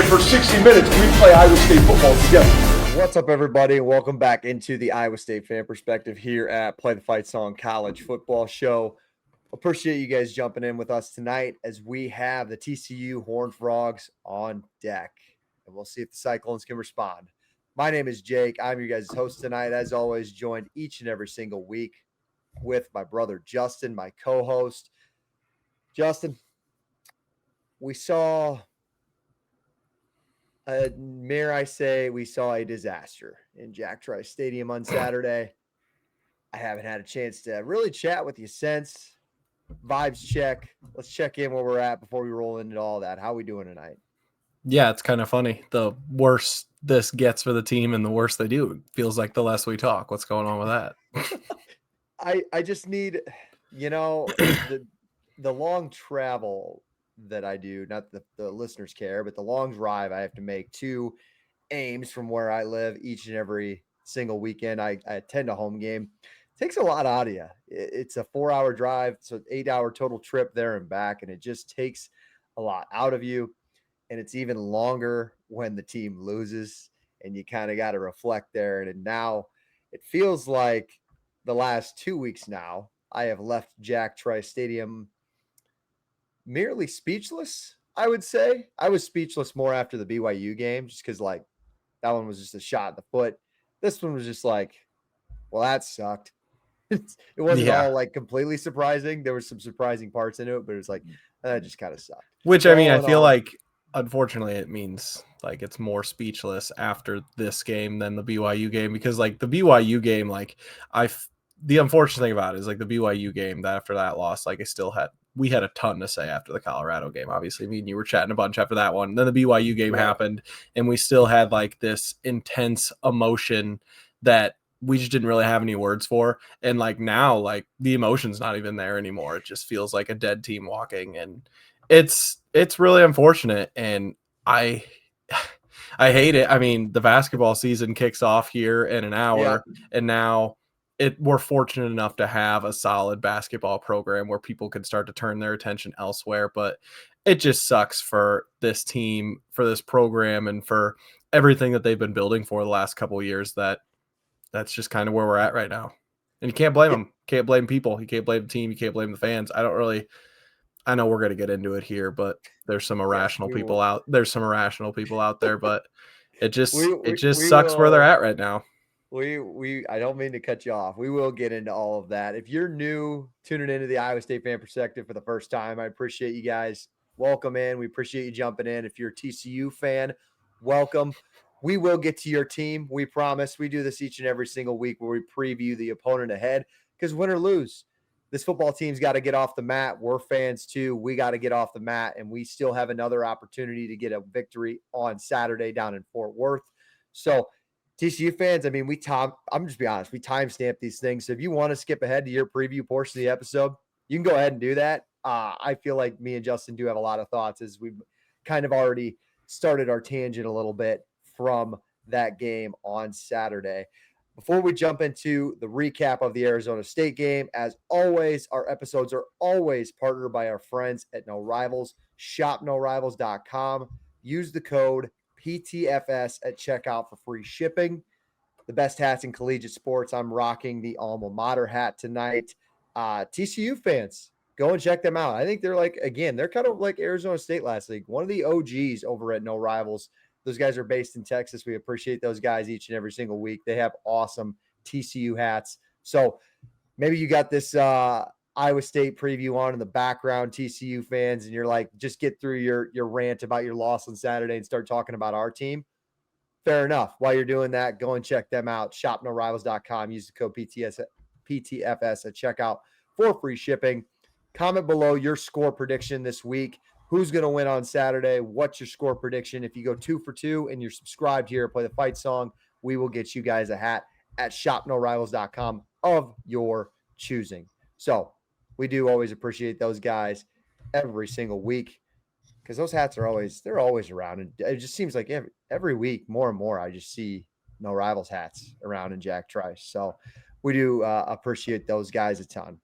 And for 60 minutes, we play Iowa State football together. What's up, everybody? Welcome back into the Iowa State Fan Perspective here at Play the Fight Song College Football Show. Appreciate you guys jumping in with us tonight as we have the TCU Horned Frogs on deck. And we'll see if the Cyclones can respond. My name is Jake. I'm your guys' host tonight. As always, joined each and every single week with my brother Justin, my co-host. Justin, we saw... May I say, we saw a disaster in Jack Trice Stadium on Saturday. I haven't had a chance to really chat with you since. Vibes check. Let's check in where we're at before we roll into all that. How we doing tonight? Yeah, it's kind of funny. The worse this gets for the team and the worse they do, it feels like the less we talk. What's going on with that? I just need, the long travel that I do, not the listeners care, but the long drive I have to make to Ames from where I live each and every single weekend. I attend a home game. It takes a lot out of you. It's a 4-hour drive, so 8-hour total trip there and back, and it just takes a lot out of you. And it's even longer when the team loses, and you kind of got to reflect there. And now it feels like the last 2 weeks now, I have left Jack Trice Stadium merely speechless, I would say. I was speechless more after the BYU game just because, that one was just a shot in the foot. This one was just like, well, that sucked. It wasn't all, completely surprising. There were some surprising parts in it, but it was like, that just kind of sucked. Which, I mean, I feel like, unfortunately, it means, it's more speechless after this game than the BYU game because, the BYU game, the unfortunate thing about it is, the BYU game, that after that loss, we had a ton to say after the Colorado game. Obviously, me and you were chatting a bunch after that one. And then the BYU game happened, and we still had this intense emotion that we just didn't really have any words for. And now, the emotion's not even there anymore. It just feels like a dead team walking, and it's really unfortunate. And I hate it. I mean, the basketball season kicks off here in an hour, and now we're fortunate enough to have a solid basketball program where people can start to turn their attention elsewhere. But it just sucks for this team, for this program, and for everything that they've been building for the last couple of years. That's just kind of where we're at right now. And you can't blame them. Can't blame people. You can't blame the team. You can't blame the fans. I know we're going to get into it here, but there's some irrational people out. There's some irrational people out there, but it just sucks where they're at right now. I don't mean to cut you off. We will get into all of that. If you're new, tuning into the Iowa State Fan Perspective for the first time, I appreciate you guys. Welcome in. We appreciate you jumping in. If you're a TCU fan, welcome. We will get to your team. We promise. We do this each and every single week where we preview the opponent ahead because win or lose, this football team's got to get off the mat. We're fans too. We got to get off the mat, and we still have another opportunity to get a victory on Saturday down in Fort Worth. So, TCU fans, I mean, I'm just be honest, we timestamp these things. So if you want to skip ahead to your preview portion of the episode, you can go ahead and do that. I feel like me and Justin do have a lot of thoughts as we've kind of already started our tangent a little bit from that game on Saturday. Before we jump into the recap of the Arizona State game, as always, our episodes are always partnered by our friends at No Rivals. ShopNoRivals.com. Use the code PTFS at checkout for free shipping. The best hats in collegiate sports. I'm rocking the alma mater hat tonight. TCU fans, go and check them out. I think they're they're kind of like Arizona State last week. One of the OGs over at No Rivals. Those guys are based in Texas. We appreciate those guys each and every single week. They have awesome TCU hats. So maybe you got this Iowa State preview on in the background, TCU fans, and you're like, just get through your rant about your loss on Saturday and start talking about our team. Fair enough. While you're doing that, go and check them out. ShopNoRivals.com. Use the code PTFS at checkout for free shipping. Comment below your score prediction this week. Who's going to win on Saturday? What's your score prediction? If you go 2 for 2 and you're subscribed here, Play the Fight Song, we will get you guys a hat at ShopNoRivals.com of your choosing. So we do always appreciate those guys every single week because those hats they're always around. And it just seems like every week, more and more, I just see No Rivals hats around in Jack Trice. So we do appreciate those guys a ton.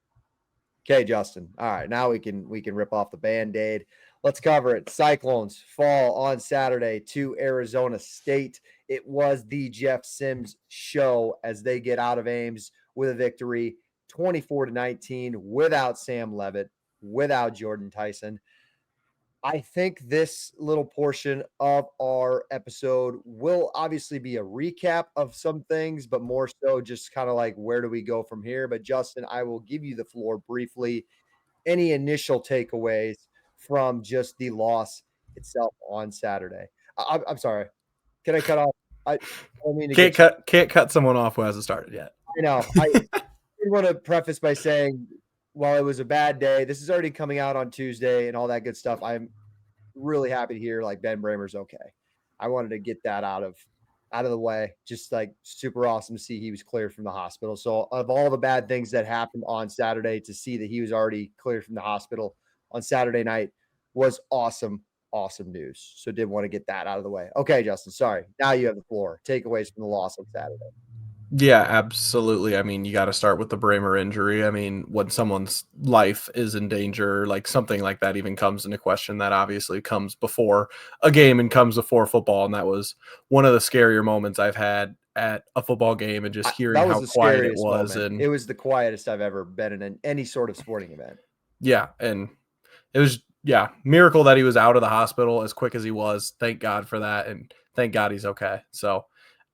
Okay, Justin. All right, now we can rip off the Band-Aid. Let's cover it. Cyclones fall on Saturday to Arizona State. It was the Jeff Sims show as they get out of Ames with a victory 24-19 without Sam Levitt, without Jordan Tyson. I think this little portion of our episode will obviously be a recap of some things, but more so just kind of like where do we go from here? But Justin, I will give you the floor briefly. Any initial takeaways from just the loss itself on Saturday? I'm sorry. Can I cut off? I don't mean to Can't cut someone off who hasn't started yet. I know. I did want to preface by saying, while it was a bad day, this is already coming out on Tuesday and all that good stuff. I'm really happy to hear like Ben Bramer's okay. I wanted to get that out of the way. Just like super awesome to see he was cleared from the hospital. So of all the bad things that happened on Saturday, to see that he was already cleared from the hospital on Saturday night was awesome. Awesome news. So did want to get that out of the way. Okay, Justin, sorry. Now you have the floor. Takeaways from the loss on Saturday. Yeah, absolutely. I mean, you got to start with the Bramer injury. I mean, when someone's life is in danger, like something like that even comes into question, that obviously comes before a game and comes before football. And that was one of the scarier moments I've had at a football game, and just hearing how quiet it was. Moment. And it was the quietest I've ever been in any sort of sporting event. Yeah. And it was, miracle that he was out of the hospital as quick as he was. Thank God for that. And thank God he's okay. So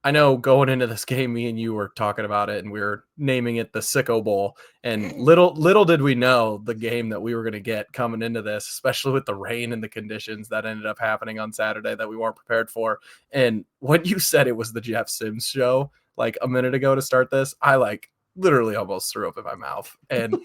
I know going into this game, me and you were talking about it, and we were naming it the Sicko Bowl. And little did we know the game that we were going to get coming into this, especially with the rain and the conditions that ended up happening on Saturday that we weren't prepared for. And when you said it was the Jeff Sims show, like a minute ago to start this, I like literally almost threw up in my mouth. And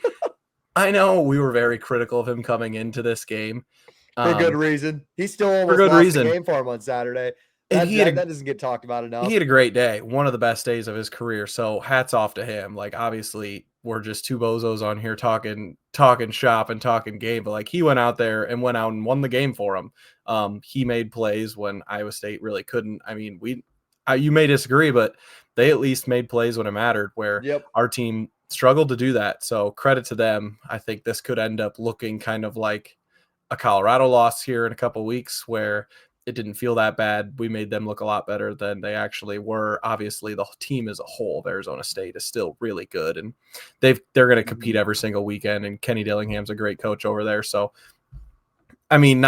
I know we were very critical of him coming into this game. For good reason. He still almost lost the game for him on Saturday. That doesn't get talked about enough. He had a great day, one of the best days of his career. So hats off to him. Like, obviously, we're just two bozos on here talking shop and talking game, but like he went out there and went out and won the game for him. He made plays when Iowa State really couldn't. I mean, you may disagree, but they at least made plays when it mattered, where our team struggled to do that. So credit to them. I think this could end up looking kind of like a Colorado loss here in a couple of weeks, where it didn't feel that bad. We made them look a lot better than they actually were. Obviously, the team as a whole of Arizona State is still really good, and they're going to compete every single weekend. And Kenny Dillingham's a great coach over there. So, I mean,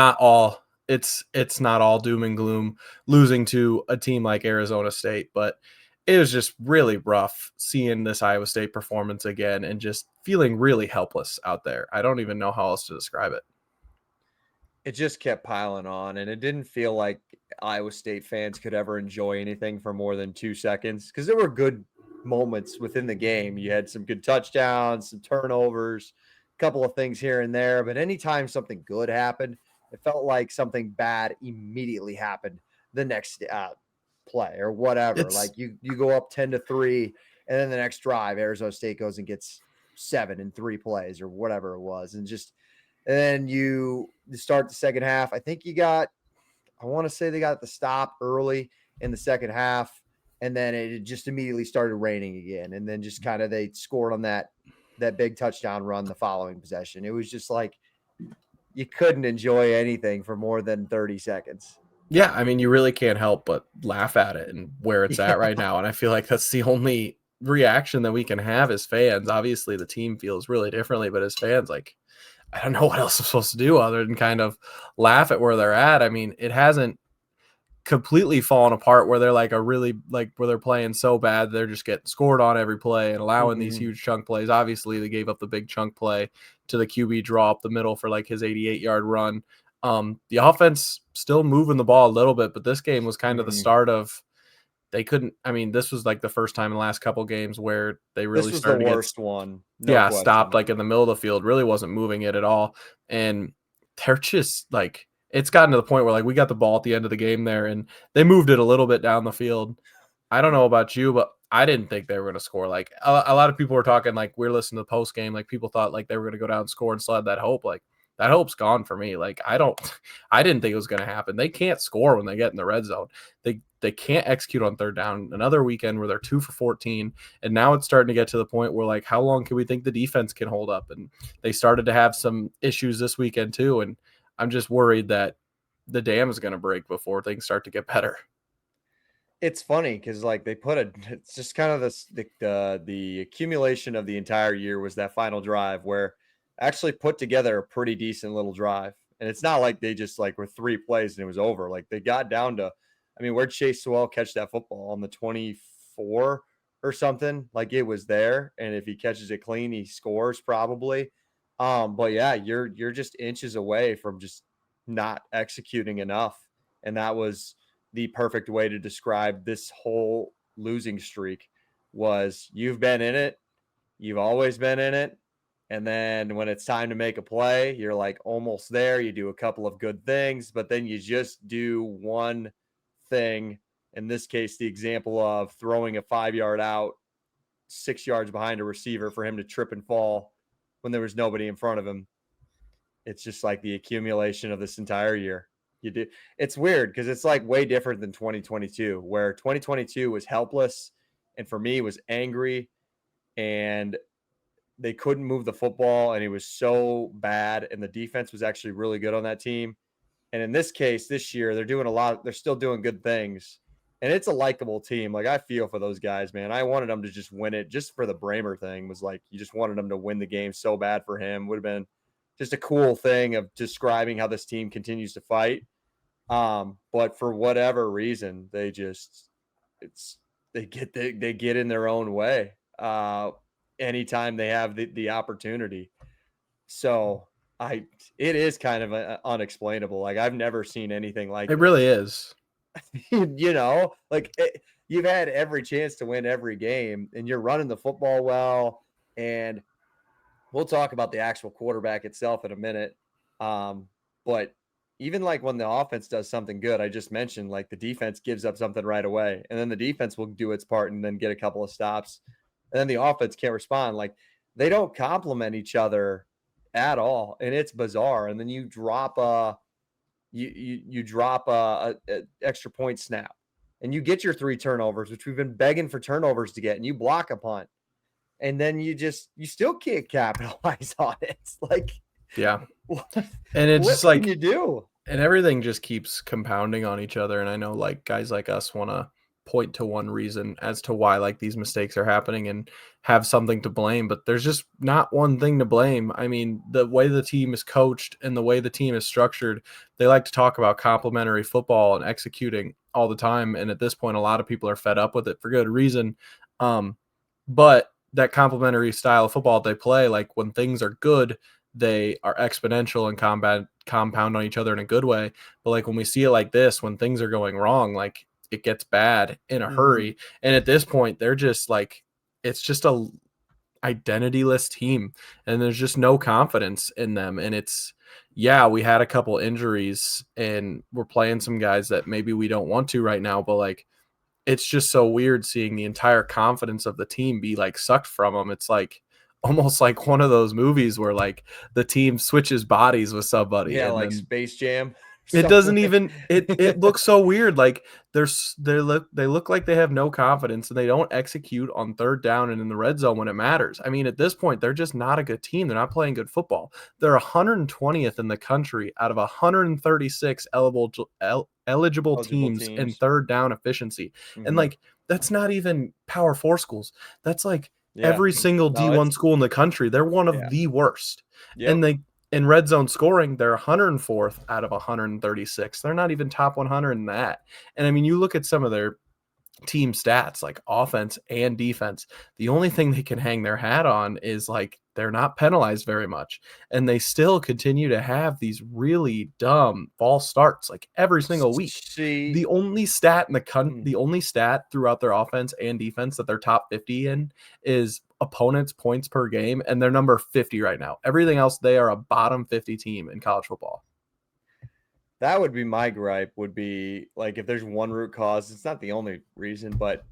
it's not all doom and gloom losing to a team like Arizona State, but it was just really rough seeing this Iowa State performance again and just feeling really helpless out there. I don't even know how else to describe it. It just kept piling on, and it didn't feel like Iowa State fans could ever enjoy anything for more than 2 seconds, because there were good moments within the game. You had some good touchdowns, some turnovers, a couple of things here and there, but anytime something good happened, it felt like something bad immediately happened the next play or whatever. Like you go up 10-3, and then the next drive, Arizona State goes and gets 7 in 3 plays or whatever it was, and then you start the second half. I think I want to say they got the stop early in the second half, and then it just immediately started raining again. And then just kind of they scored on that big touchdown run the following possession. It was just like you couldn't enjoy anything for more than 30 seconds. Yeah, I mean, you really can't help but laugh at it and where it's at right now. And I feel like that's the only reaction that we can have as fans. Obviously, the team feels really differently, but as fans, like, I don't know what else I'm supposed to do other than kind of laugh at where they're at. I mean, it hasn't completely fallen apart where they're like where they're playing so bad they're just getting scored on every play and allowing these huge chunk plays. Obviously, they gave up the big chunk play to the QB draw up the middle for like his 88-yard run. The offense still moving the ball a little bit, but this game was kind of the start of they couldn't. I mean, this was like the first time in the last couple games where they really started the worst one. Stopped like in the middle of the field, really wasn't moving it at all. And they're just like, it's gotten to the point where like we got the ball at the end of the game there and they moved it a little bit down the field. I don't know about you, but I didn't think they were going to score. Like a lot of people were talking, like we're listening to the post game, like people thought like they were going to go down and score and still had that hope. Like that hope's gone for me. Like I didn't think it was going to happen. They can't score when they get in the red zone. They can't execute on third down. Another weekend where they're 2 for 14. And now it's starting to get to the point where like, how long can we think the defense can hold up? And they started to have some issues this weekend too. And I'm just worried that the dam is going to break before things start to get better. It's funny because like it's just kind of the accumulation of the entire year was that final drive where actually put together a pretty decent little drive. And it's not like they just like were 3 plays and it was over. Like they got down to, I mean, where'd Chase Sewell catch that football on the 24 or something? Like it was there. And if he catches it clean, he scores probably. But yeah, you're just inches away from just not executing enough. And that was the perfect way to describe this whole losing streak was you've been in it, you've always been in it, and then when it's time to make a play, you're like almost there, you do a couple of good things, but then you just do one thing. In this case, the example of throwing a 5-yard out 6 yards behind a receiver for him to trip and fall when there was nobody in front of him. It's just like the accumulation of this entire year. You do. It's weird because it's like way different than 2022, where 2022 was helpless and for me was angry and they couldn't move the football and it was so bad. And the defense was actually really good on that team. And in this case, this year, they're still doing good things. And it's a likable team. Like I feel for those guys, man. I wanted them to just win it just for the Bramer thing was like, you just wanted them to win the game so bad for him. Would have been just a cool thing of describing how this team continues to fight. But for whatever reason, they get in their own way. Anytime they have the opportunity. So it is kind of unexplainable. Like I've never seen anything like It this. really is. You've had every chance to win every game and you're running the football well. And we'll talk about the actual quarterback itself in a minute. But even like when the offense does something good, I just mentioned like the defense gives up something right away. And then the defense will do its part and then get a couple of stops. And then the offense can't respond. Like they don't complement each other at all. And it's bizarre. And then you drop you drop a extra point snap and you get your 3 turnovers, which we've been begging for turnovers to get, and you block a punt. And then you still can't capitalize on it. It's like, Yeah. what, And it's what just like, can you do? and everything just keeps compounding on each other. And I know like guys like us want to point to one reason as to why like these mistakes are happening and have something to blame, but there's just not one thing to blame. I mean, the way the team is coached and the way the team is structured, they like to talk about complementary football and executing all the time. And at this point, a lot of people are fed up with it for good reason. But that complementary style of football they play, like when things are good, they are exponential and compound on each other in a good way. But like when we see it like this, when things are going wrong, like it gets bad in a hurry. And at this point, they're just like, it's just a identityless team and there's just no confidence in them. And it's, yeah, we had a couple injuries and we're playing some guys that maybe we don't want to right now, but like, it's just so weird seeing the entire confidence of the team be like sucked from them. It's like almost like one of those movies where like the team switches bodies with somebody. Yeah, and like then Space Jam. it doesn't even it looks so weird. Like they look like they have no confidence and they don't execute on third down and in the red zone when it matters. I mean, at this point, they're just not a good team. They're not playing good football. They're 120th in the country out of 136 eligible teams in third down efficiency. And like that's not even Power 4 schools. That's like every single D1 school in the country. They're one of the worst. And they in red zone scoring, they're 104th out of 136. They're not even top 100 in that. And I mean, you look at some of their team stats, like offense and defense. The only thing they can hang their hat on is like they're not penalized very much. And they still continue to have these really dumb false starts like every single week. The only stat in the only stat throughout their offense and defense that they're top 50 in is opponents' points per game, and they're number 50 right now. Everything else, they are a bottom 50 team in college football. That would be my gripe, would be like if there's one root cause, it's not the only reason, but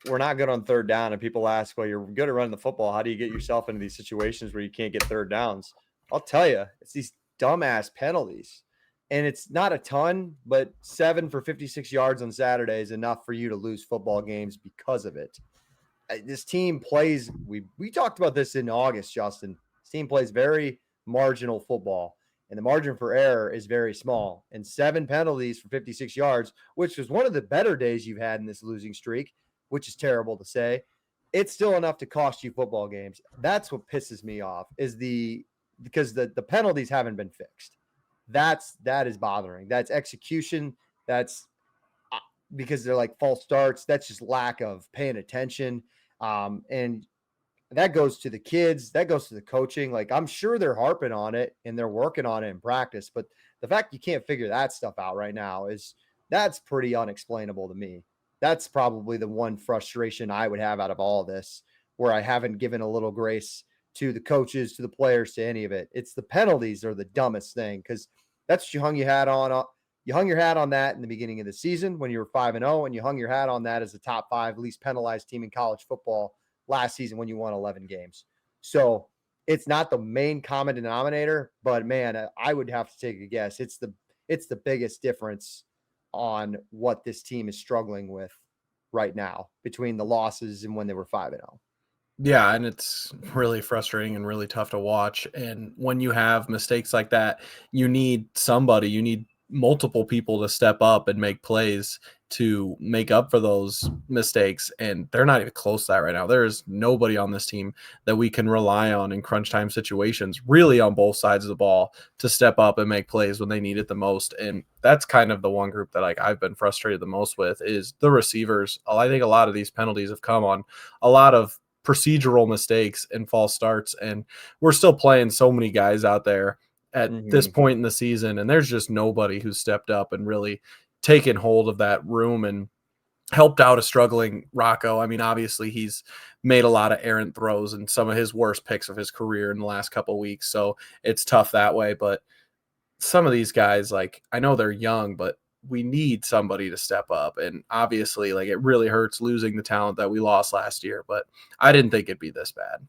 we're not good on third down. And people ask, well, you're good at running the football. How do you get yourself into these situations where you can't get third downs? I'll tell you, it's these dumbass penalties. And it's not a ton, but 7 for 56 yards on Saturday is enough for you to lose football games because of it. This team plays, we talked about this in August, Justin. This team plays very marginal football. and the margin for error is very small. And 7 penalties for 56 yards, which was one of the better days you've had in this losing streak, which is terrible to say. It's still enough to cost you football games. That's what pisses me off because the penalties haven't been fixed. That is bothering. That's execution. That's because they're like false starts. That's just lack of paying attention. And that goes to the kids. That goes to the coaching. Like, I'm sure they're harping on it and they're working on it in practice, but the fact you can't figure that stuff out right now that's pretty unexplainable to me. That's probably the one frustration I would have out of all of this, where I haven't given a little grace to the coaches, to the players, to any of it. It's the penalties are the dumbest thing, because that's what you hung your hat on. You hung your hat on that in the beginning of the season when you were 5-0, and you hung your hat on that as the top 5 least penalized team in college football last season when you won 11 games. So it's not the main common denominator, but man, I would have to take a guess. It's the biggest difference on what this team is struggling with right now between the losses and when they were 5-0. Yeah, and it's really frustrating and really tough to watch. And when you have mistakes like that, you need multiple people to step up and make plays to make up for those mistakes. And they're not even close to that right now. There is nobody on this team that we can rely on in crunch time situations, really on both sides of the ball, to step up and make plays when they need it the most. And that's kind of the one group that I've been frustrated the most with is the receivers. I think a lot of these penalties have come on a lot of procedural mistakes and false starts, and we're still playing so many guys out there at this point in the season, and there's just nobody who's stepped up and really taken hold of that room and helped out a struggling Rocco. I mean, obviously he's made a lot of errant throws and some of his worst picks of his career in the last couple of weeks, so it's tough that way. But some of these guys, I know they're young, but we need somebody to step up. And obviously, it really hurts losing the talent that we lost last year, but I didn't think it'd be this bad.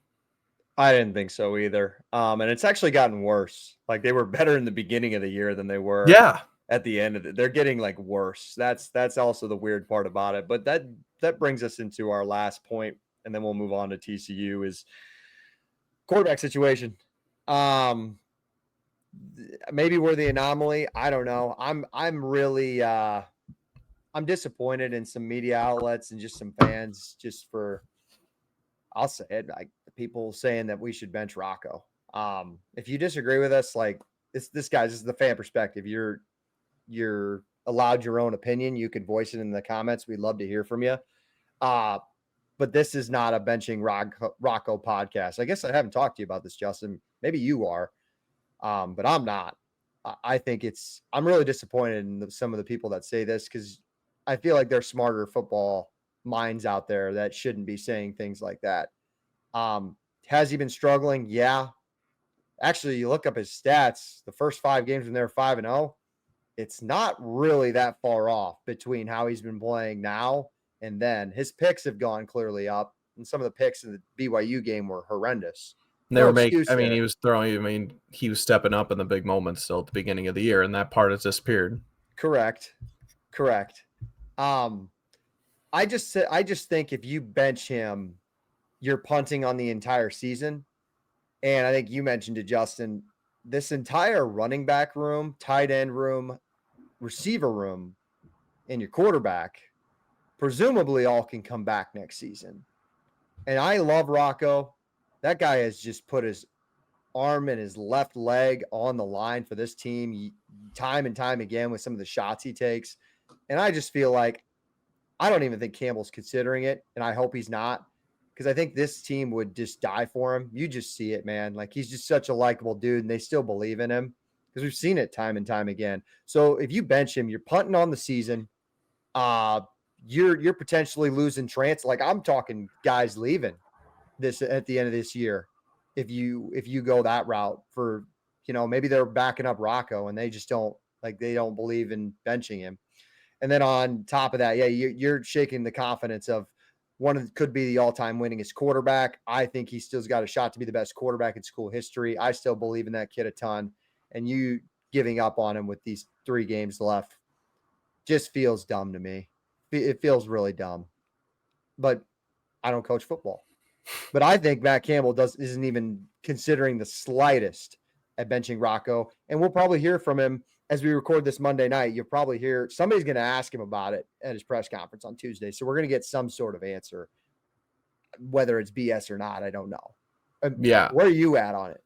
I didn't think so either. And it's actually gotten worse. They were better in the beginning of the year than they were at the end of it. They're getting worse. That's also the weird part about it. But that brings us into our last point, and then we'll move on to TCU, is quarterback situation. Maybe we're the anomaly. I don't know. I'm really I'm disappointed in some media outlets and just some fans, just for, I'll say it, people saying that we should bench Rocco. If you disagree with us, this is the fan perspective. You're allowed your own opinion. You can voice it in the comments. We'd love to hear from you. But this is not a benching Rocco podcast. I guess I haven't talked to you about this, Justin. Maybe you are. But I'm not. I think I'm really disappointed in some of the people that say this, because I feel like there's smarter football minds out there that shouldn't be saying things like that. Has he been struggling? Yeah. Actually, you look up his stats, the first 5 games when they were 5-0, it's not really that far off between how he's been playing now and then. His picks have gone clearly up, and some of the picks in the BYU game were horrendous. He was stepping up in the big moments still at the beginning of the year, and that part has disappeared. Correct. I just think if you bench him, you're punting on the entire season. And I think you mentioned it, Justin, this entire running back room, tight end room, receiver room, and your quarterback presumably all can come back next season. And I love Rocco. That guy has just put his arm and his left leg on the line for this team time and time again with some of the shots he takes. And I just feel like I don't even think Campbell's considering it, and I hope he's not, because I think this team would just die for him. You just see it, man. He's just such a likable dude, and they still believe in him, because we've seen it time and time again. So if you bench him, you're punting on the season. You're potentially losing trance. I'm talking guys leaving this at the end of this year. If you go that route for, maybe they're backing up Rocco and they just don't believe in benching him. And then on top of that, yeah, you're shaking the confidence of could be the all-time winningest quarterback. I think he still's got a shot to be the best quarterback in school history. I still believe in that kid a ton. And you giving up on him with these 3 games left just feels dumb to me. It feels really dumb. But I don't coach football. But I think Matt Campbell isn't even considering the slightest at benching Rocco. And we'll probably hear from him as we record this Monday night. You'll probably hear somebody's going to ask him about it at his press conference on Tuesday. So we're going to get some sort of answer, whether it's BS or not. I don't know. Yeah. Where are you at on it?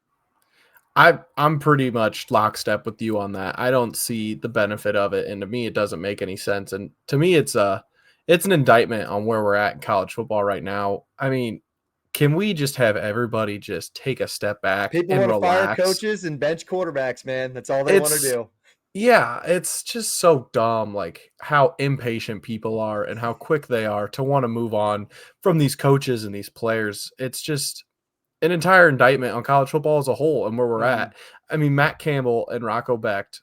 I'm pretty much lockstep with you on that. I don't see the benefit of it, and to me, it doesn't make any sense. And to me, it's an indictment on where we're at in college football right now. I mean, can we just have everybody just take a step back People and want to fire relax? coaches and bench quarterbacks, man. That's all they want to do. Yeah, it's just so dumb, like how impatient people are and how quick they are to want to move on from these coaches and these players. It's just an entire indictment on college football as a whole and where we're at. I mean, Matt Campbell and Rocco Becht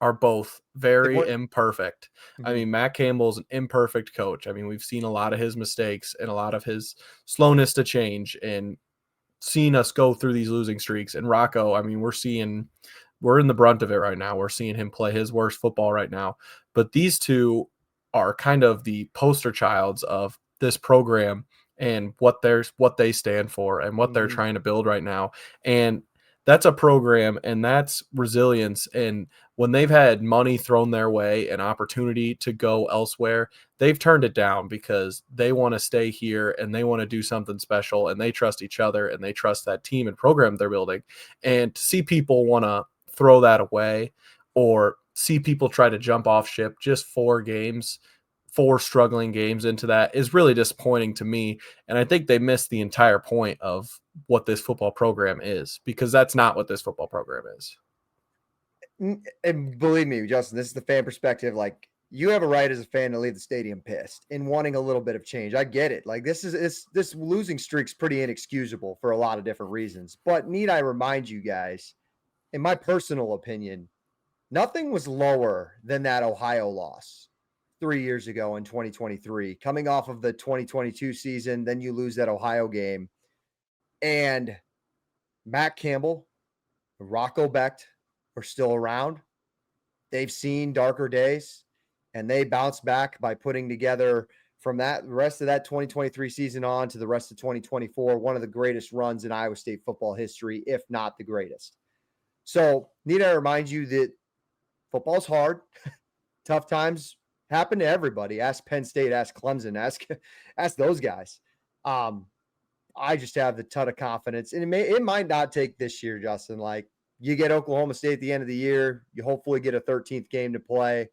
are both very imperfect. I mean, Matt Campbell's an imperfect coach. I mean, we've seen a lot of his mistakes and a lot of his slowness to change and seen us go through these losing streaks. And Rocco, I mean, we're in the brunt of it right now. We're seeing him play his worst football right now. But these two are kind of the poster childs of this program and what they stand for and what they're trying to build right now. And that's a program and that's resilience. And when they've had money thrown their way, an opportunity to go elsewhere, they've turned it down because they want to stay here and they want to do something special and they trust each other and they trust that team and program they're building. And to see people want to throw that away or see people try to jump off ship just 4 struggling games into that is really disappointing to me. And I think they missed the entire point of what this football program is, because that's not what this football program is. And believe me, Justin, this is the fan perspective. Like, you have a right as a fan to leave the stadium pissed and wanting a little bit of change. I get it. Like, this losing streak's pretty inexcusable for a lot of different reasons. But need I remind you guys, in my personal opinion, nothing was lower than that Ohio loss 3 years ago in 2023, coming off of the 2022 season. Then you lose that Ohio game, and Matt Campbell, Rocco Becht are still around. They've seen darker days, and they bounced back by putting together from that rest of that 2023 season on to the rest of 2024, one of the greatest runs in Iowa State football history, if not the greatest. So need I remind you that football's hard. Tough times happen to everybody. Ask Penn State, ask Clemson, ask those guys. I just have the ton of confidence, and it might not take this year, Justin. Like, you get Oklahoma State at the end of the year, you hopefully get a 13th game to play.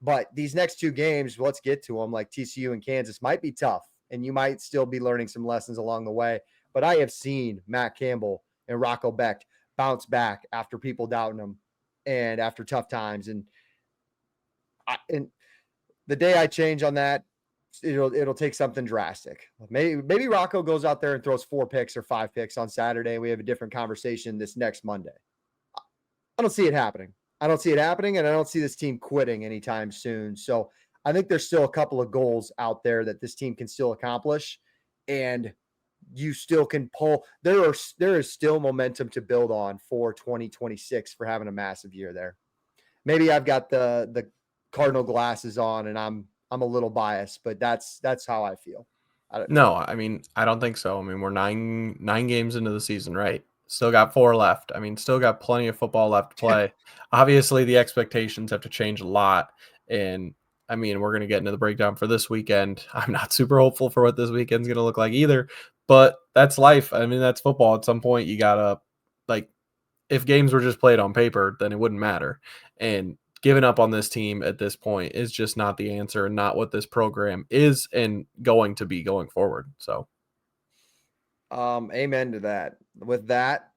But these next 2 games, let's get to them, like TCU and Kansas, might be tough, and you might still be learning some lessons along the way. But I have seen Matt Campbell and Rocco Becht bounce back after people doubting them and after tough times. And the day I change on that, it'll take something drastic. Maybe Rocco goes out there and throws 4 picks or 5 picks on Saturday. We have a different conversation this next Monday. I don't see it happening. And I don't see this team quitting anytime soon. So I think there's still a couple of goals out there that this team can still accomplish, and you still can pull. There is still momentum to build on for 2026 for having a massive year there. Maybe I've got the Cardinal glasses on and I'm a little biased, but that's how I feel. No, I mean, I don't think so. I mean, we're nine games into the season, right? Still got 4 left. I mean, still got plenty of football left to play. Obviously, the expectations have to change a lot. And I mean, we're going to get into the breakdown for this weekend. I'm not super hopeful for what this weekend's going to look like either, but that's life. I mean, that's football. At some point, you got to, like, if games were just played on paper, then it wouldn't matter. And giving up on this team at this point is just not the answer and not what this program is and going to be going forward. So, amen to that. With that,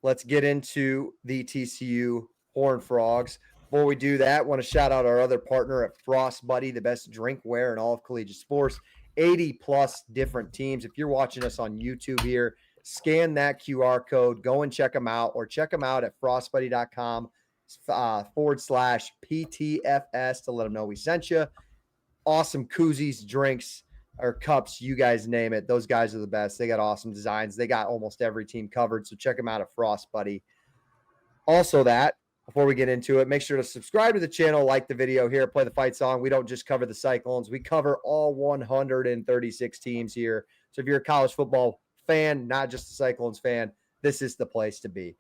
let's get into the TCU Horned Frogs. Before we do that, I want to shout out our other partner at Frost Buddy, the best drinkware in all of collegiate sports. 80 plus different teams. If you're watching us on YouTube here, scan that QR code, go and check them out, or check them out at frostbuddy.com /PTFS to let them know we sent you. Awesome koozies, drinks, or cups, you guys name it. Those guys are the best. They got awesome designs. They got almost every team covered, so check them out at Frost Buddy. Also, before we get into it, make sure to subscribe to the channel, like the video here, play the fight song. We don't just cover the Cyclones. We cover all 136 teams here. So if you're a college football fan, not just a Cyclones fan, this is the place to be.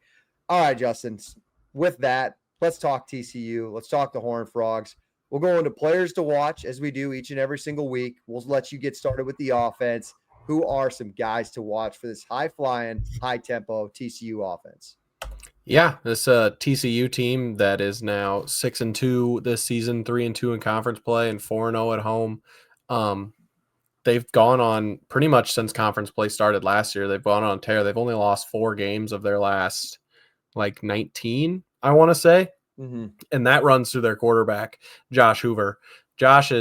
All right, Justin. With that, let's talk TCU. Let's talk the Horned Frogs. We'll go into players to watch as we do each and every single week. We'll let you get started with the offense. Who are some guys to watch for this high-flying, high-tempo TCU offense? Yeah, this TCU team that is now 6-2 this season, 3-2 in conference play, and 4-0 at home. They've gone on pretty much since conference play started last year. They've gone on a tear. They've only lost 4 games of their last 19, I want to say. And that runs through their quarterback, Josh Hoover. Josh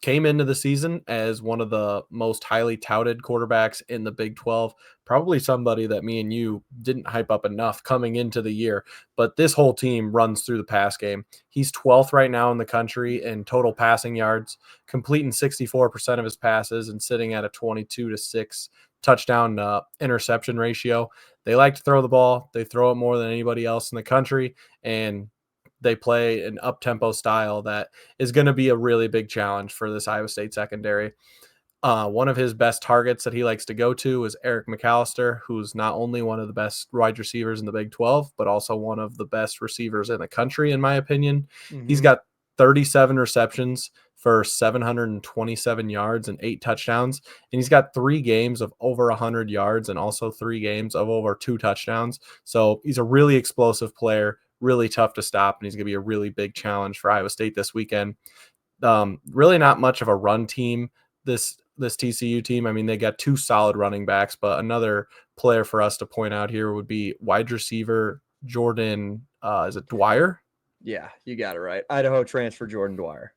came into the season as one of the most highly touted quarterbacks in the Big 12. Probably somebody that me and you didn't hype up enough coming into the year. But this whole team runs through the pass game. He's 12th right now in the country in total passing yards, completing 64% of his passes and sitting at a 22-6 touchdown interception ratio. They like to throw the ball. They throw it more than anybody else in the country. And they play an up-tempo style that is going to be a really big challenge for this Iowa State secondary. One of his best targets that he likes to go to is Eric McAllister, who's not only one of the best wide receivers in the Big 12, but also one of the best receivers in the country, in my opinion. He's got 37 receptions for 727 yards and 8 touchdowns. And he's got 3 games of over 100 yards and also 3 games of over 2 touchdowns. So he's a really explosive player, really tough to stop, and he's going to be a really big challenge for Iowa State this weekend. Really not much of a run team, this TCU team. I mean, they got 2 solid running backs, but another player for us to point out here would be wide receiver Jordan, is it Dwyer? Yeah, you got it right. Idaho transfer Jordan Dwyer.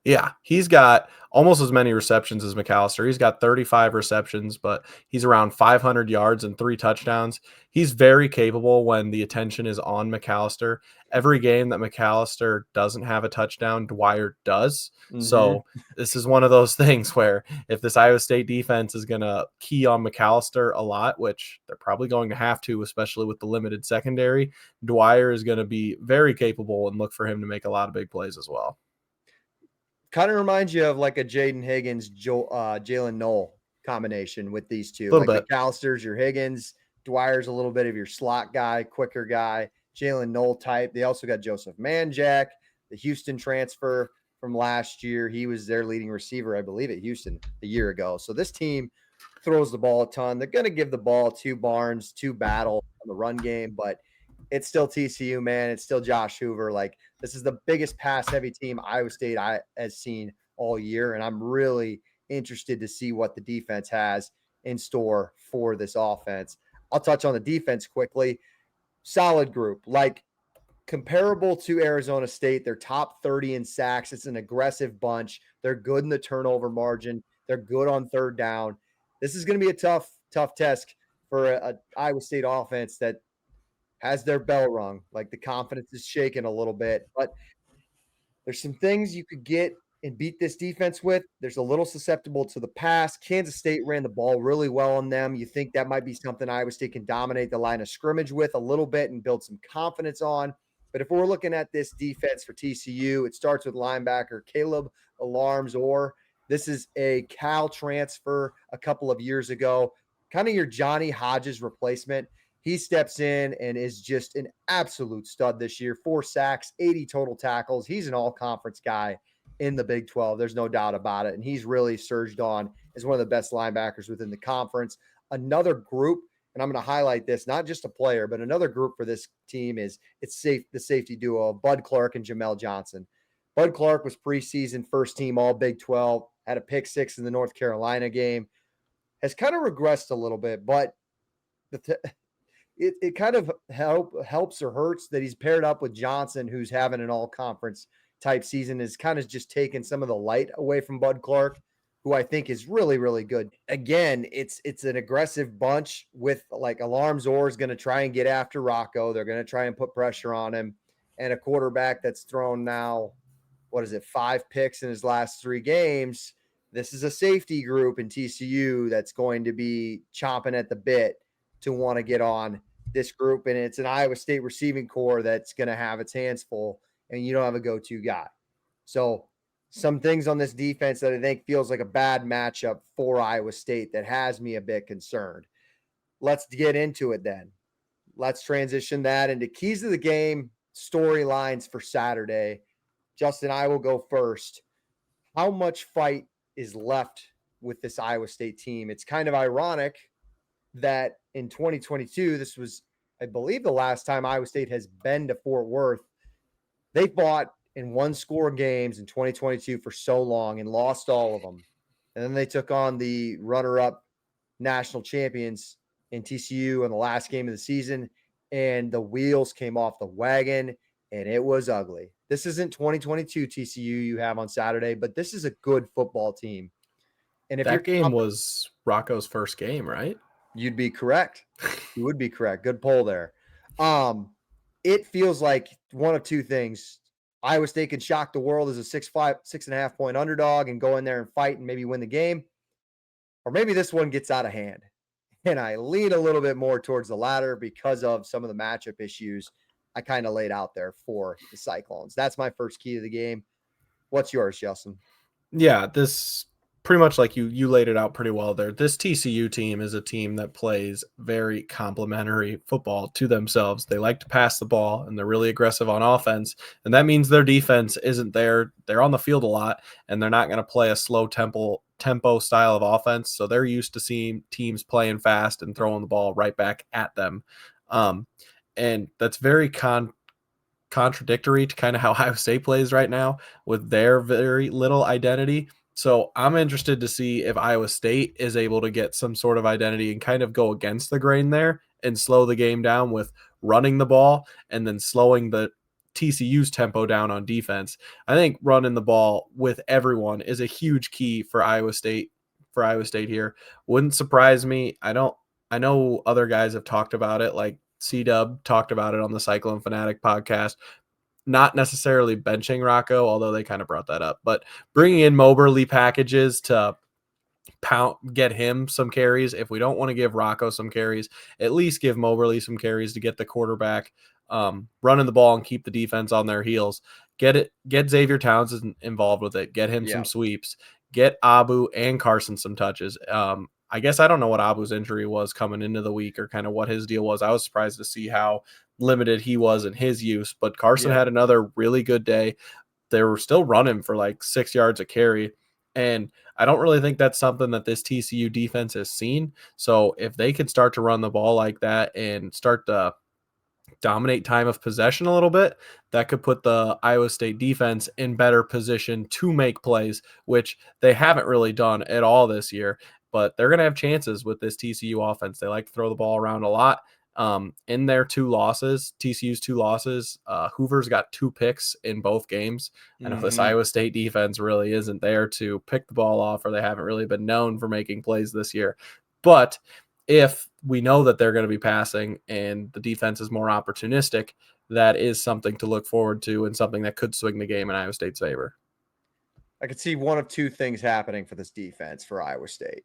Yeah, he's got almost as many receptions as McAllister. He's got 35 receptions, but he's around 500 yards and 3 touchdowns. He's very capable when the attention is on McAllister. Every game that McAllister doesn't have a touchdown, Dwyer does. So this is one of those things where if this Iowa State defense is going to key on McAllister a lot, which they're probably going to have to, especially with the limited secondary, Dwyer is going to be very capable and look for him to make a lot of big plays as well. Kind of reminds you of like a Jaden Higgins, Jalen Knoll combination with these two. A little Like bit. McAllister's your Higgins, Dwyer's a little bit of your slot guy, quicker guy, Jalen Knoll type. They also got Joseph Manjack, the Houston transfer from last year. He was their leading receiver, I believe, at Houston a year ago. So this team throws the ball a ton. They're going to give the ball to Barnes, to Battle on the run game, but it's still TCU, man. It's still Josh Hoover. Like, this is the biggest pass-heavy team Iowa State has seen all year, and I'm really interested to see what the defense has in store for this offense. I'll touch on the defense quickly. Solid group, like comparable to Arizona State. They're top 30 in sacks. It's an aggressive bunch. They're good in the turnover margin. They're good on third down. This is going to be a tough test for a Iowa State offense that has their bell rung. Like, the confidence is shaken a little bit, but there's some things you could get and beat this defense with. There's a little susceptible to the pass. Kansas State ran the ball really well on them. You think that might be something Iowa State can dominate the line of scrimmage with a little bit and build some confidence on. But if we're looking at this defense for TCU, it starts with linebacker Caleb Alarms-Orr. This is a Cal transfer a couple of years ago, kind of your Johnny Hodges replacement. He steps in and is just an absolute stud this year. 4 sacks, 80 total tackles. He's an all-conference guy in the Big 12. There's no doubt about it. And he's really surged on as one of the best linebackers within the conference. Another group, and I'm going to highlight this, not just a player, but another group for this team is the safety duo of Bud Clark and Jamel Johnson. Bud Clark was preseason first team all Big 12, had a pick 6 in the North Carolina game, has kind of regressed a little bit, but it kind of helps or hurts that he's paired up with Johnson, who's having an all-conference type season, is kind of just taken some of the light away from Bud Clark, who I think is really, really good. Again, it's an aggressive bunch with, like, Alarms-Orr is going to try and get after Rocco. They're going to try and put pressure on him. And a quarterback that's thrown now, 5 picks in his last 3 games. This is a safety group in TCU that's going to be chomping at the bit to want to get on this group. And it's an Iowa State receiving core that's going to have its hands full, and you don't have a go-to guy. So some things on this defense that I think feels like a bad matchup for Iowa State that has me a bit concerned. Let's get into it then. let's transition that into keys of the game, storylines for Saturday. Justin, I will go first. How much fight is left with this Iowa State team? It's kind of ironic that in 2022, this was, I believe, the last time Iowa State has been to Fort Worth. They fought in one-score games in 2022 for so long and lost all of them. And then they took on the runner-up national champions in TCU in the last game of the season, and the wheels came off the wagon, and it was ugly. This isn't 2022 TCU you have on Saturday, but this is a good football team. And if that game was Rocco's first game, right? You'd be correct. You would be correct. Good poll there. It feels like one of two things. Iowa State can shock the world as a 6.5 point underdog and go in there and fight and maybe win the game. Or maybe this one gets out of hand. And I lean a little bit more towards the latter because of some of the matchup issues I kind of laid out there for the Cyclones. That's my first key to the game. What's yours, Justin? Yeah, this pretty much like you laid it out pretty well there. This TCU team is a team that plays very complementary football to themselves. They like to pass the ball and they're really aggressive on offense, and that means their defense isn't there. They're on the field a lot and they're not going to play a slow tempo style of offense, so they're used to seeing teams playing fast and throwing the ball right back at them. And that's very contradictory to kind of how Iowa State plays right now with their very little identity. So I'm interested to see if Iowa State is able to get some sort of identity and kind of go against the grain there and slow the game down with running the ball and then slowing the TCU's tempo down on defense. I think running the ball with everyone is a huge key for Iowa State here. Wouldn't surprise me. I know other guys have talked about it, like C-Dub talked about it on the Cyclone Fanatic podcast. Not necessarily benching Rocco, although they kind of brought that up, but bringing in Moberly packages to get him some carries. If we don't want to give Rocco some carries, at least give Moberly some carries to get the quarterback running the ball and keep the defense on their heels. Get Xavier Townsend involved with it. Get him some sweeps. Get Abu and Carson some touches. I guess I don't know what Abu's injury was coming into the week or kind of what his deal was. I was surprised to see how limited he was in his use, but Carson had another really good day. They were still running for like 6 yards a carry. And I don't really think that's something that this TCU defense has seen. So if they can start to run the ball like that and start to dominate time of possession a little bit, that could put the Iowa State defense in better position to make plays, which they haven't really done at all this year. But they're going to have chances with this TCU offense. They like to throw the ball around a lot. In their TCU's two losses, Hoover's got 2 picks in both games. I know this Iowa State defense really isn't there to pick the ball off, or they haven't really been known for making plays this year. But if we know that they're going to be passing and the defense is more opportunistic, that is something to look forward to and something that could swing the game in Iowa State's favor. I could see one of two things happening for this defense for Iowa State.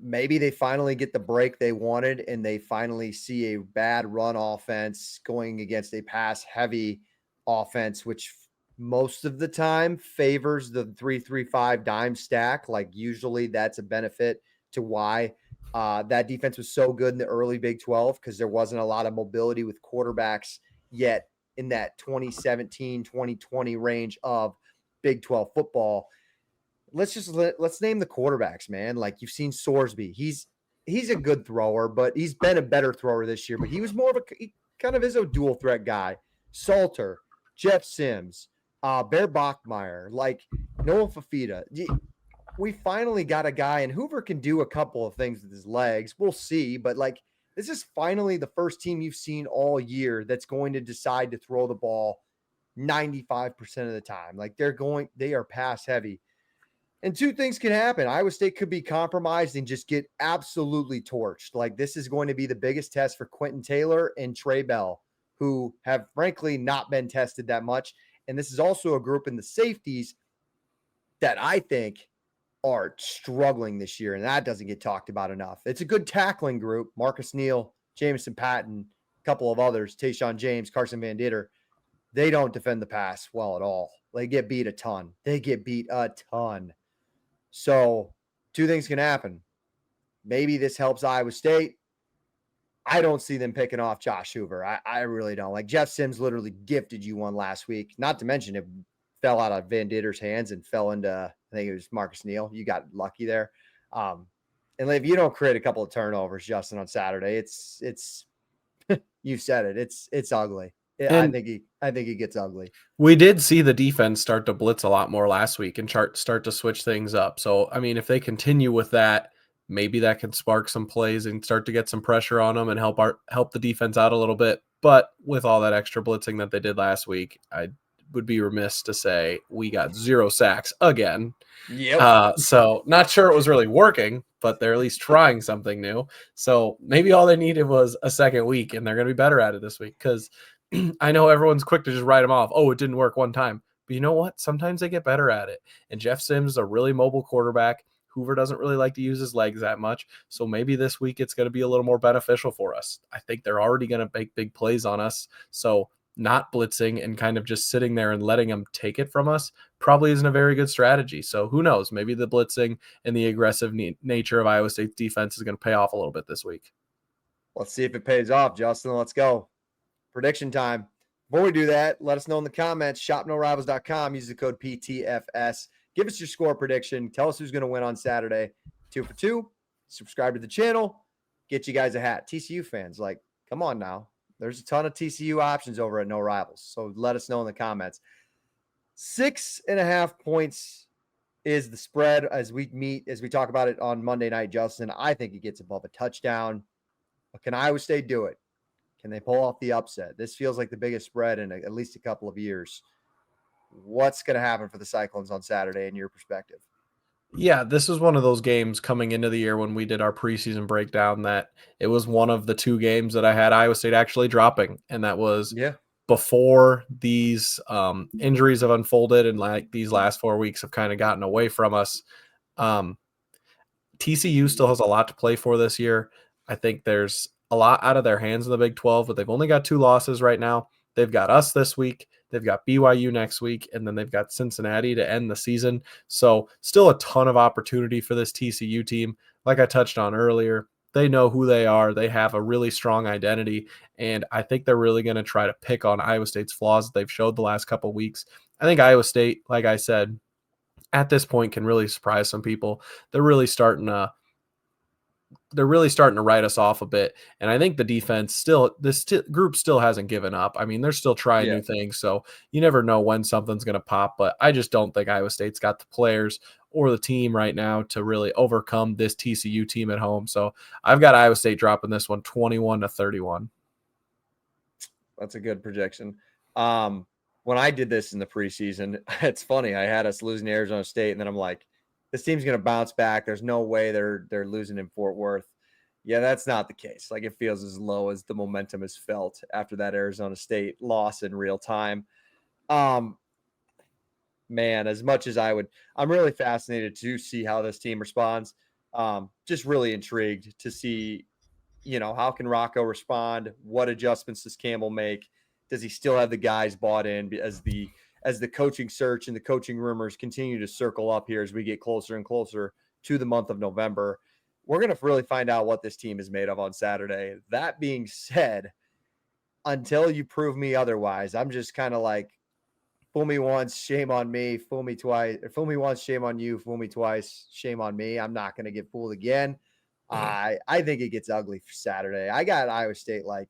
Maybe they finally get the break they wanted and they finally see a bad run offense going against a pass-heavy offense, which most of the time favors the 3-3-5 dime stack. Like usually that's a benefit to why that defense was so good in the early Big 12, because there wasn't a lot of mobility with quarterbacks yet in that 2017, 2020 range of Big 12 football. Let's name the quarterbacks, man. Like you've seen Sorsby. He's a good thrower, but he's been a better thrower this year. But he was more of he kind of is a dual threat guy. Salter, Jeff Sims, Bear Bachmeier, like Noah Fafita. We finally got a guy, and Hoover can do a couple of things with his legs. We'll see, but like this is finally the first team you've seen all year that's going to decide to throw the ball 95% of the time. Like they are pass heavy. And two things can happen. Iowa State could be compromised and just get absolutely torched. Like this is going to be the biggest test for Quentin Taylor and Trey Bell, who have frankly not been tested that much. And this is also a group in the safeties that I think are struggling this year, and that doesn't get talked about enough. It's a good tackling group. Marcus Neal, Jamison Patton, a couple of others, Tayshaun James, Carson Van Ditter. They don't defend the pass well at all. They get beat a ton. So two things can happen. Maybe this helps Iowa State. I don't see them picking off Josh Hoover. I really don't. Like, Jeff Sims literally gifted you one last week. Not to mention it fell out of Van Ditter's hands and fell into, I think it was Marcus Neal. You got lucky there. And if you don't create a couple of turnovers, Justin, on Saturday, it's you said it. It's ugly. I think he gets ugly. We did see the defense start to blitz a lot more last week and start to switch things up. So, I mean, if they continue with that, maybe that can spark some plays and start to get some pressure on them and help the defense out a little bit. But with all that extra blitzing that they did last week, I would be remiss to say we got 0 sacks again. Yep. So not sure it was really working, but they're at least trying something new. So maybe all they needed was a second week, and they're going to be better at it this week, because I know everyone's quick to just write them off. Oh, it didn't work one time. But you know what? Sometimes they get better at it. And Jeff Sims is a really mobile quarterback. Hoover doesn't really like to use his legs that much. So maybe this week it's going to be a little more beneficial for us. I think they're already going to make big plays on us. So not blitzing and kind of just sitting there and letting them take it from us probably isn't a very good strategy. So who knows? Maybe the blitzing and the aggressive nature of Iowa State's defense is going to pay off a little bit this week. Let's see if it pays off, Justin. Let's go. Prediction time. Before we do that, let us know in the comments. ShopNoRivals.com. Use the code PTFS. Give us your score prediction. Tell us who's going to win on Saturday. 2 for 2. Subscribe to the channel. Get you guys a hat. TCU fans, like, come on now. There's a ton of TCU options over at No Rivals. So let us know in the comments. 6.5 points is the spread as we talk about it on Monday night, Justin. I think it gets above a touchdown. But can Iowa State do it? Can they pull off the upset? This feels like the biggest spread in at least a couple of years. What's going to happen for the Cyclones on Saturday in your perspective? Yeah, this was one of those games coming into the year when we did our preseason breakdown that it was one of the 2 games that I had Iowa State actually dropping. And that was before these injuries have unfolded and like these last 4 weeks have kind of gotten away from us. TCU still has a lot to play for this year. I think there's a lot out of their hands in the Big 12, but they've only got 2 losses right now. They've got us this week. They've got BYU next week, and then they've got Cincinnati to end the season. So still a ton of opportunity for this TCU team. Like I touched on earlier, they know who they are. They have a really strong identity, and I think they're really going to try to pick on Iowa State's flaws that they've showed the last couple of weeks. I think Iowa State, like I said, at this point can really surprise some people. They're really starting to write us off a bit. And I think the defense group still hasn't given up. I mean, they're still trying new things. So you never know when something's going to pop, but I just don't think Iowa State's got the players or the team right now to really overcome this TCU team at home. So I've got Iowa State dropping this one 21-31. That's a good projection. When I did this in the preseason, it's funny. I had us losing to Arizona State, and then I'm like, this team's going to bounce back. There's no way they're losing in Fort Worth. Yeah, that's not the case. Like, it feels as low as the momentum is felt after that Arizona State loss in real time. Man, as much as I'm really fascinated to see how this team responds. Just really intrigued to see, how can Rocco respond? What adjustments does Campbell make? Does he still have the guys bought in as the coaching search and the coaching rumors continue to circle up here as we get closer and closer to the month of November? We're going to really find out what this team is made of on Saturday. That being said, until you prove me otherwise, I'm just kind of like, fool me once, shame on me. Fool me twice. Fool me once, shame on you. Fool me twice, shame on me. I'm not going to get fooled again. I think it gets ugly for Saturday. I got Iowa State like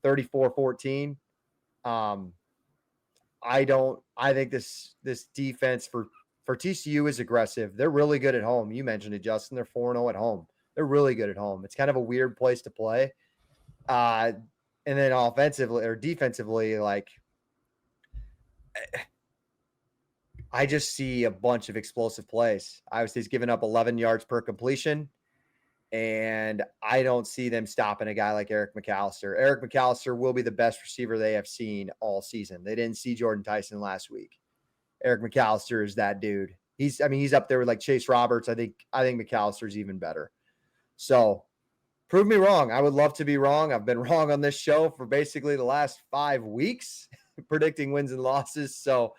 34-14. I think this defense for TCU is aggressive. They're really good at home. You mentioned it, Justin. They're 4-0 at home. They're really good at home. It's kind of a weird place to play. And then offensively or defensively, like, I just see a bunch of explosive plays. Iowa State's given up 11 yards per completion, and I don't see them stopping a guy like Eric McAllister. Eric McAllister will be the best receiver they have seen all season. They didn't see Jordan Tyson last week. Eric McAllister is that dude. He's up there with like Chase Roberts. I think McAllister's even better. So prove me wrong. I would love to be wrong. I've been wrong on this show for basically the last 5 weeks predicting wins and losses. So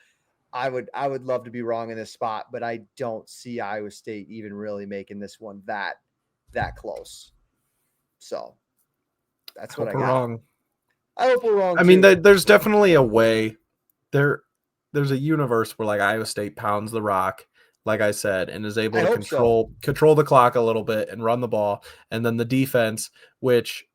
I would love to be wrong in this spot, but I don't see Iowa State even really making this one that close. So That's what I Hope we're got. wrong. I hope we're wrong. I mean, too. there's definitely a way. There's a universe where like Iowa State pounds the rock, like I said, and is able I to hope so. control the clock a little bit and run the ball. And then the defense, which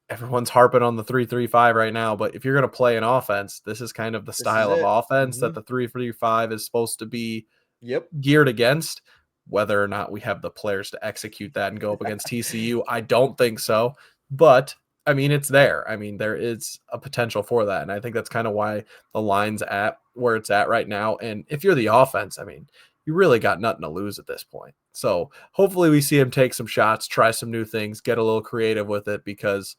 everyone's harping on the 3-3-5 right now, but if you're going to play an offense, this is kind of the This is style of it. offense that Mhm. the 3-3-5 is supposed to be Yep. geared against. Whether or not we have the players to execute that and go up against TCU, I don't think so. But I mean, it's there. I mean, there is a potential for that. And I think that's kind of why the line's at where it's at right now. And if you're the offense, I mean, you really got nothing to lose at this point. So hopefully we see him take some shots, try some new things, get a little creative with it, because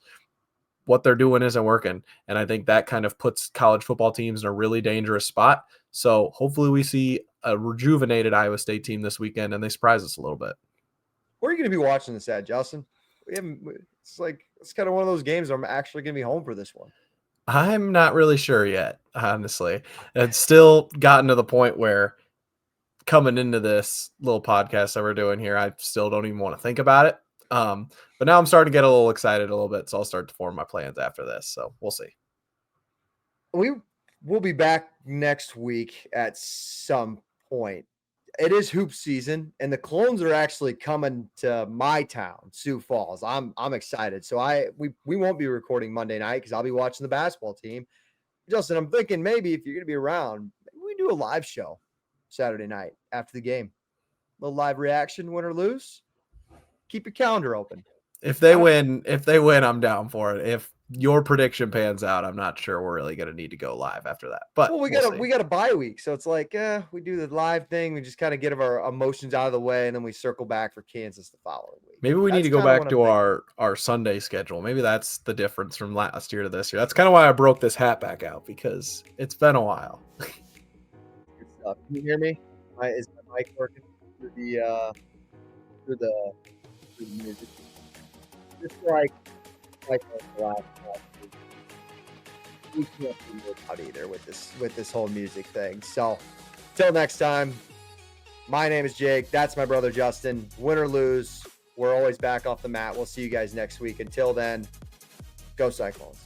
what they're doing isn't working. And I think that kind of puts college football teams in a really dangerous spot. So hopefully we see a rejuvenated Iowa State team this weekend and they surprise us a little bit. Where are you going to be watching this at, Justin? It's kind of one of those games where I'm actually going to be home for this one. I'm not really sure yet, honestly. It's still gotten to the point where coming into this little podcast that we're doing here, I still don't even want to think about it. But now I'm starting to get a little excited a little bit, so I'll start to form my plans after this. So we'll see. We'll be back next week at some point. It is hoop season, and the Clones are actually coming to my town, Sioux Falls. I'm excited. So we won't be recording Monday night because I'll be watching the basketball team. Justin, I'm thinking maybe if you're going to be around, maybe we do a live show Saturday night after the game. A little live reaction, win or lose. Keep your calendar open. If they win, I'm down for it. If your prediction pans out, I'm not sure we're really going to need to go live after that. But well, we got a bye week, so it's like we do the live thing. We just kind of get our emotions out of the way, and then we circle back for Kansas the following week. Maybe we need to go back to our Sunday schedule. Maybe that's the difference from last year to this year. That's kind of why I broke this hat back out, because it's been a while. Good stuff. Can you hear me? Is my mic working through the music? Just like the last week. We can't figure out either with this whole music thing. So, till next time, my name is Jake. That's my brother Justin. Win or lose, we're always back off the mat. We'll see you guys next week. Until then, go Cyclones.